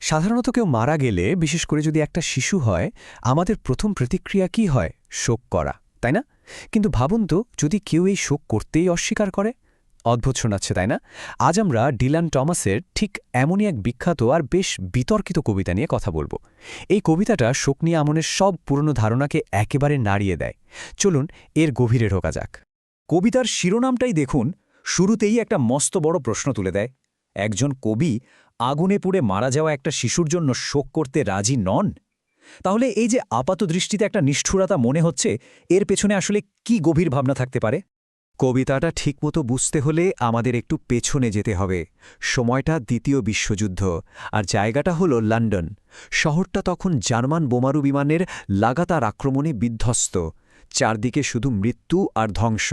সাধারণত কেউ মারা গেলে, বিশেষ করে যদি একটা শিশু হয়, আমাদের প্রথম প্রতিক্রিয়া কি হয়? শোক করা, তাই না? কিন্তু ভাবুন তো, যদি কেউ এই শোক করতেই অস্বীকার করে? অদ্ভুত শোনাচ্ছে, তাই না? আজ আমরা ডিলান টমাসের ঠিক এমনই এক বিখ্যাত আর বেশ বিতর্কিত কবিতা নিয়ে কথা বলবো। এই কবিতাটা শোক নিয়ে আমনের সব পুরনো ধারণাকে একেবারে নাড়িয়ে দেয়। চলুন এর গভীরে ঢোকা যাক। কবিতার শিরোনামটাই দেখুন, শুরুতেই একটা মস্ত বড় প্রশ্ন তুলে দেয়। একজন কবি আগুনে পুড়ে মারা যাওয়া একটা শিশুর জন্য শোক করতে রাজি নন? তাহলে এই যে আপাত দৃষ্টিতে একটা নিষ্ঠুরতা মনে হচ্ছে, এর পেছনে আসলে কি গভীর ভাবনা থাকতে পারে? কবিতাটা ঠিকমতো বুঝতে হলে আমাদের একটু পেছনে যেতে হবে। সময়টা দ্বিতীয় বিশ্বযুদ্ধ, আর জায়গাটা হলো লন্ডন। শহরটা তখন জার্মান বোমারু বিমানের লাগাতার আক্রমণে বিধ্বস্ত। চারদিকে শুধু মৃত্যু আর ধ্বংস।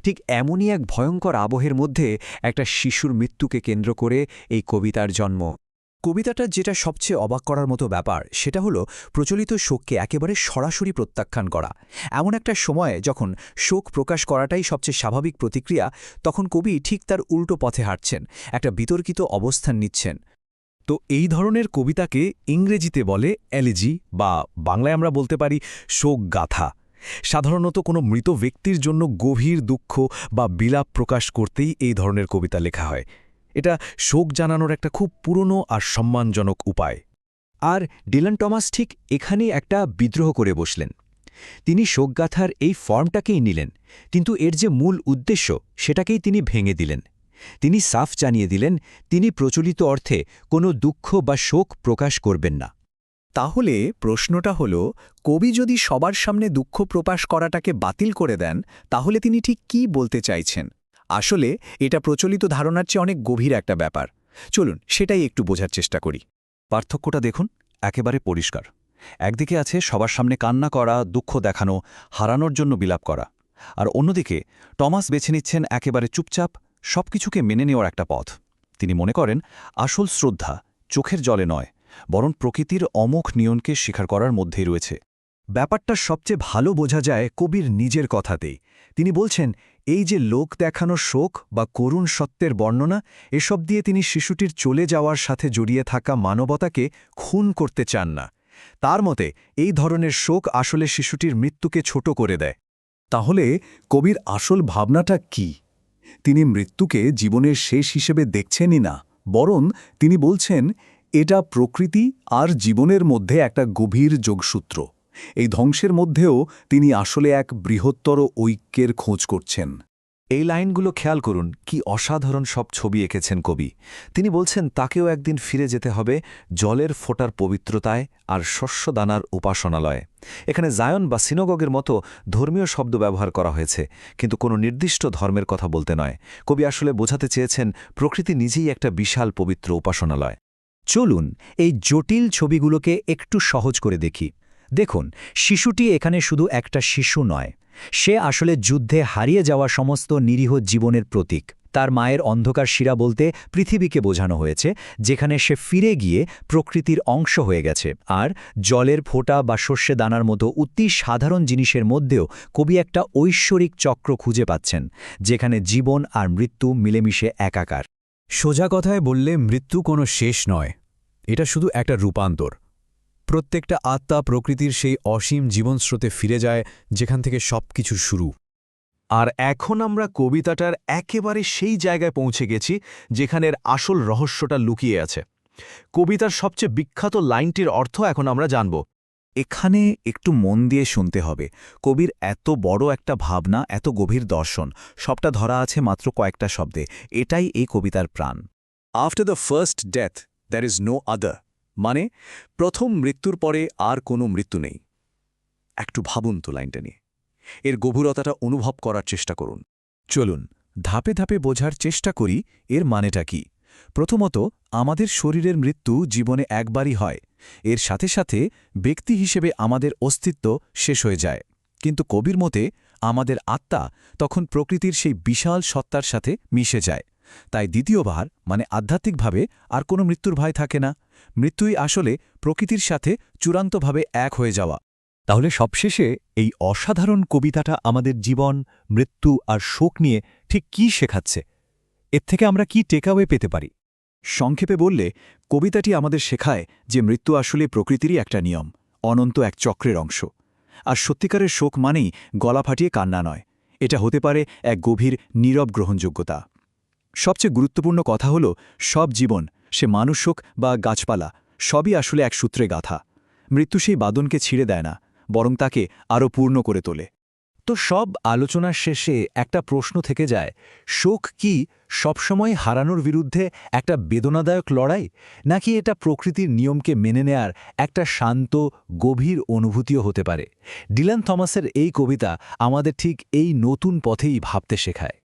ঠিক এমনই এক ভয়ঙ্কর আবহের মধ্যে একটা শিশুর মৃত্যুকে কেন্দ্র করে এই কবিতার জন্ম। কবিতাটার যেটা সবচেয়ে অবাক করার মতো ব্যাপার, সেটা হলো প্রচলিত শোককে একেবারে সরাসরি প্রত্যাখ্যান করা। এমন একটা সময়ে যখন শোক প্রকাশ করাটাই সবচেয়ে স্বাভাবিক প্রতিক্রিয়া, তখন কবি ঠিক তার উল্টো পথে হাঁটছেন, একটা বিতর্কিত অবস্থান নিচ্ছেন। তো এই ধরনের কবিতাকে ইংরেজিতে বলে এলিজি, বা বাংলায় আমরা বলতে পারি শোক গাথা। সাধারণত কোনো মৃত ব্যক্তির জন্য গভীর দুঃখ বা বিলাপ প্রকাশ করতেই এই ধরনের কবিতা লেখা হয়। এটা শোক জানানোর একটা খুব পুরনো আর সম্মানজনক উপায়। আর ডিলান টমাস ঠিক এখানেই একটা বিদ্রোহ করে বসলেন। তিনি শোকগাথার এই ফর্মটাকেই নিলেন, কিন্তু এর যে মূল উদ্দেশ্য সেটাকেই তিনি ভেঙে দিলেন। তিনি সাফ জানিয়ে দিলেন, তিনি প্রচলিত অর্থে কোনো দুঃখ বা শোক প্রকাশ করবেন না। তাহলে প্রশ্নটা হলো, কবি যদি সবার সামনে দুঃখ প্রকাশ করাটাকে বাতিল করে দেন, তাহলে তিনি ঠিক কী বলতে চাইছেন? আসলে এটা প্রচলিত ধারণার চেয়ে অনেক গভীর একটা ব্যাপার। চলুন সেটাই একটু বোঝার চেষ্টা করি। পার্থক্যটা দেখুন, একেবারে পরিষ্কার। একদিকে আছে সবার সামনে কান্না করা, দুঃখ দেখানো, হারানোর জন্য বিলাপ করা। আর অন্যদিকে টমাস বেছে নিচ্ছেন একেবারে চুপচাপ সবকিছুকে মেনে নেওয়ার একটা পথ। তিনি মনে করেন আসল শ্রদ্ধা চোখের জলে নয়, বরং প্রকৃতির অমোঘ নিয়নকে স্বীকার করার মধ্যেই রয়েছে। ব্যাপারটা সবচেয়ে ভালো বোঝা যায় কবির নিজের কথাতেই। তিনি বলছেন, এই যে লোক দেখানো শোক বা করুণ সত্যের বর্ণনা, এসব দিয়ে তিনি শিশুটির চলে যাওয়ার সাথে জড়িয়ে থাকা মানবতাকে খুন করতে চান না। তার মতে এই ধরনের শোক আসলে শিশুটির মৃত্যুকে ছোট করে দেয়। তাহলে কবির আসল ভাবনাটা কি? তিনি মৃত্যুকে জীবনের শেষ হিসেবে দেখছেনই না, বরং তিনি বলছেন এটা প্রকৃতি আর জীবনের মধ্যে একটা গভীর যোগসূত্র। এই ধ্বংসের মধ্যেও তিনি আসলে এক বৃহত্তর ঐক্যের খোঁজ করছেন। এই লাইনগুলো খেয়াল করুন, কি অসাধারণ সব ছবি এঁকেছেন কবি। তিনি বলছেন তাকেও একদিন ফিরে যেতে হবে জলের ফোঁটার পবিত্রতায় আর শস্যদানার উপাসনালয়ে। এখানে জায়ন বা সিনোগগের মতো ধর্মীয় শব্দ ব্যবহার করা হয়েছে, কিন্তু কোনো নির্দিষ্ট ধর্মের কথা বলতে নয়। কবি আসলে বোঝাতে চেয়েছেন প্রকৃতি নিজেই একটা বিশাল পবিত্র উপাসনালয়। চলুন এই জটিল ছবিগুলোকে একটু সহজ করে দেখি। দেখুন, শিশুটি এখানে শুধু একটা শিশু নয়, সে আসলে যুদ্ধে হারিয়ে যাওয়া সমস্ত নিরীহ জীবনের প্রতীক। তার মায়ের অন্ধকার শিরা বলতে পৃথিবীকে বোঝানো হয়েছে, যেখানে সে ফিরে গিয়ে প্রকৃতির অংশ হয়ে গেছে। আর জলের ফোঁটা বা শস্যে দানার মতো অতি সাধারণ জিনিসের মধ্যেও কবি একটা ঐশ্বরিক চক্র খুঁজে পাচ্ছেন, যেখানে জীবন আর মৃত্যু মিলেমিশে একাকার। সোজা কথায় বললে মৃত্যু কোনো শেষ নয়, এটা শুধু একটা রূপান্তর। প্রত্যেকটা আত্মা প্রকৃতির সেই অসীম জীবনস্রোতে ফিরে যায় যেখান থেকে সবকিছু শুরু। আর এখন আমরা কবিতাটার একেবারে সেই জায়গায় পৌঁছে গেছি যেখানের আসল রহস্যটা লুকিয়ে আছে। কবিতার সবচেয়ে বিখ্যাত লাইনটির অর্থ এখন আমরা জানব। এখানে একটু মন দিয়ে শুনতে হবে। কবির এত বড় একটা ভাবনা, এত গভীর দর্শন, সবটা ধরা আছে মাত্র কয়েকটা শব্দে। এটাই এই কবিতার প্রাণ। After the first death there is no other. মানে, প্রথম মৃত্যুর পরে আর কোনো মৃত্যু নেই। একটু ভাবুন তো লাইনটা নিয়ে, এর গভীরতাটা অনুভব করার চেষ্টা করুন। চলুন ধাপে ধাপে বোঝার চেষ্টা করি এর মানেটা কি। প্রথমত, আমাদের শরীরের মৃত্যু জীবনে একবারই হয়। এর সাথে সাথে ব্যক্তি হিসেবে আমাদের অস্তিত্ব শেষ হয়ে যায়। কিন্তু কবির মতে আমাদের আত্মা তখন প্রকৃতির সেই বিশাল সত্তার সাথে মিশে যায়। তাই দ্বিতীয়বার, মানে আধ্যাত্মিকভাবে, আর কোনো মৃত্যুর ভয় থাকে না। মৃত্যুই আসলে প্রকৃতির সাথে চূড়ান্তভাবে এক হয়ে যাওয়া। তাহলে সবশেষে এই অসাধারণ কবিতাটা আমাদের জীবন, মৃত্যু আর শোক নিয়ে ঠিক কী শেখাচ্ছে? এর থেকে আমরা কি টেকঅ্যাওয়ে পেতে পারি? সংক্ষেপে বললে কবিতাটি আমাদের শেখায় যে মৃত্যু আসলে প্রকৃতিরই একটা নিয়ম, অনন্ত এক চক্রের অংশ। আর সত্যিকারের শোক মানেই গলা ফাটিয়ে কান্না নয়, এটা হতে পারে এক গভীর নীরব গ্রহণযোগ্যতা। সবচেয়ে গুরুত্বপূর্ণ কথা হল, সব জীবন, সে মানুষ হোক বা গাছপালা, সবই আসলে এক সূত্রে গাথা। মৃত্যু সেই বাঁধনকে ছিঁড়ে দেয় না, বরং তাকে আরও পূর্ণ করে তোলে। তো সব আলোচনার শেষে একটা প্রশ্ন থেকে যায়, শোক কি সবসময় হারানোর বিরুদ্ধে একটা বেদনাদায়ক লড়াই, নাকি এটা প্রকৃতির নিয়মকে মেনে নেয়ার একটা শান্ত গভীর অনুভূতিও হতে পারে? ডিলান থমাসের এই কবিতা আমাদের ঠিক এই নতুন পথেই ভাবতে শেখায়।